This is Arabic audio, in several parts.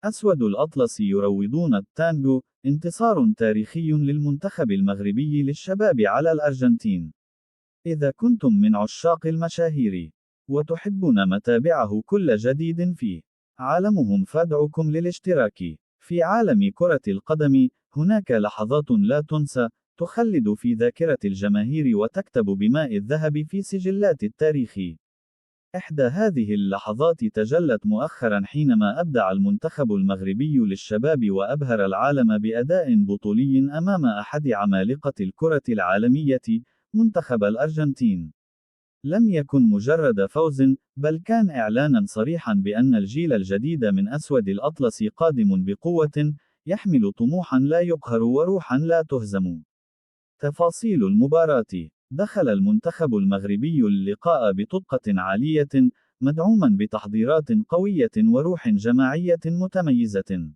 أسود الأطلس يروضون التانجو، انتصار تاريخي للمنتخب المغربي للشباب على الأرجنتين. إذا كنتم من عشاق المشاهير وتحبون متابعه كل جديد فيه عالمهم فادعكم للاشتراك. في عالم كرة القدم، هناك لحظات لا تنسى، تخلد في ذاكرة الجماهير وتكتب بماء الذهب في سجلات التاريخ. إحدى هذه اللحظات تجلت مؤخرا حينما أبدع المنتخب المغربي للشباب وأبهر العالم بأداء بطولي أمام أحد عمالقة الكرة العالمية، منتخب الأرجنتين. لم يكن مجرد فوز، بل كان إعلانا صريحا بأن الجيل الجديد من أسود الأطلس قادم بقوة، يحمل طموحا لا يقهر وروحا لا تهزم. تفاصيل المباراة: دخل المنتخب المغربي اللقاء بطاقة عالية، مدعوما بتحضيرات قوية وروح جماعية متميزة.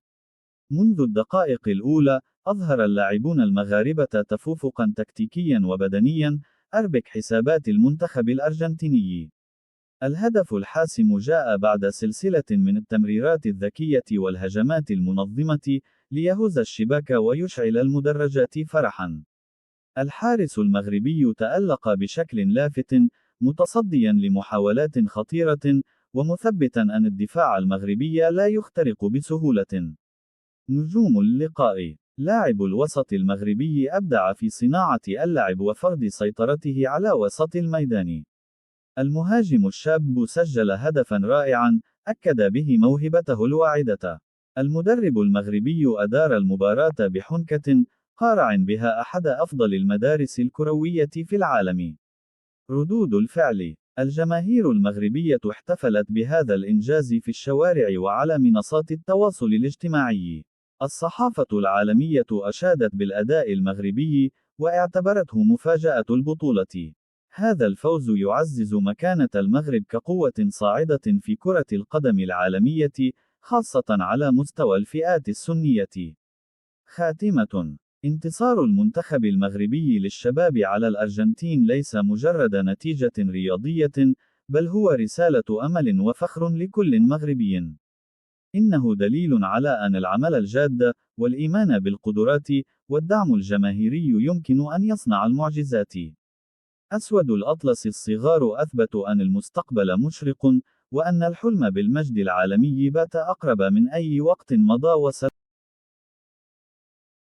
منذ الدقائق الأولى، أظهر اللاعبون المغاربة تفوقا تكتيكيا وبدنيا، أربك حسابات المنتخب الأرجنتيني. الهدف الحاسم جاء بعد سلسلة من التمريرات الذكية والهجمات المنظمة، ليهز الشباك ويشعل المدرجات فرحا. الحارس المغربي تألق بشكل لافت، متصديا لمحاولات خطيرة، ومثبتا أن الدفاع المغربي لا يخترق بسهولة. نجوم اللقاء: لاعب الوسط المغربي أبدع في صناعة اللعب وفرض سيطرته على وسط الميدان. المهاجم الشاب سجل هدفا رائعا، أكد به موهبته الواعدة. المدرب المغربي أدار المباراة بحنكة، قارع بها أحد أفضل المدارس الكروية في العالم. ردود الفعل: الجماهير المغربية احتفلت بهذا الإنجاز في الشوارع وعلى منصات التواصل الاجتماعي. الصحافة العالمية أشادت بالأداء المغربي، واعتبرته مفاجأة البطولة. هذا الفوز يعزز مكانة المغرب كقوة صاعدة في كرة القدم العالمية، خاصة على مستوى الفئات السنية. خاتمة: انتصار المنتخب المغربي للشباب على الأرجنتين ليس مجرد نتيجة رياضية، بل هو رسالة أمل وفخر لكل مغربي. إنه دليل على أن العمل الجاد، والإيمان بالقدرات، والدعم الجماهيري يمكن أن يصنع المعجزات. أسود الأطلس الصغار أثبتوا أن المستقبل مشرق، وأن الحلم بالمجد العالمي بات أقرب من أي وقت مضى.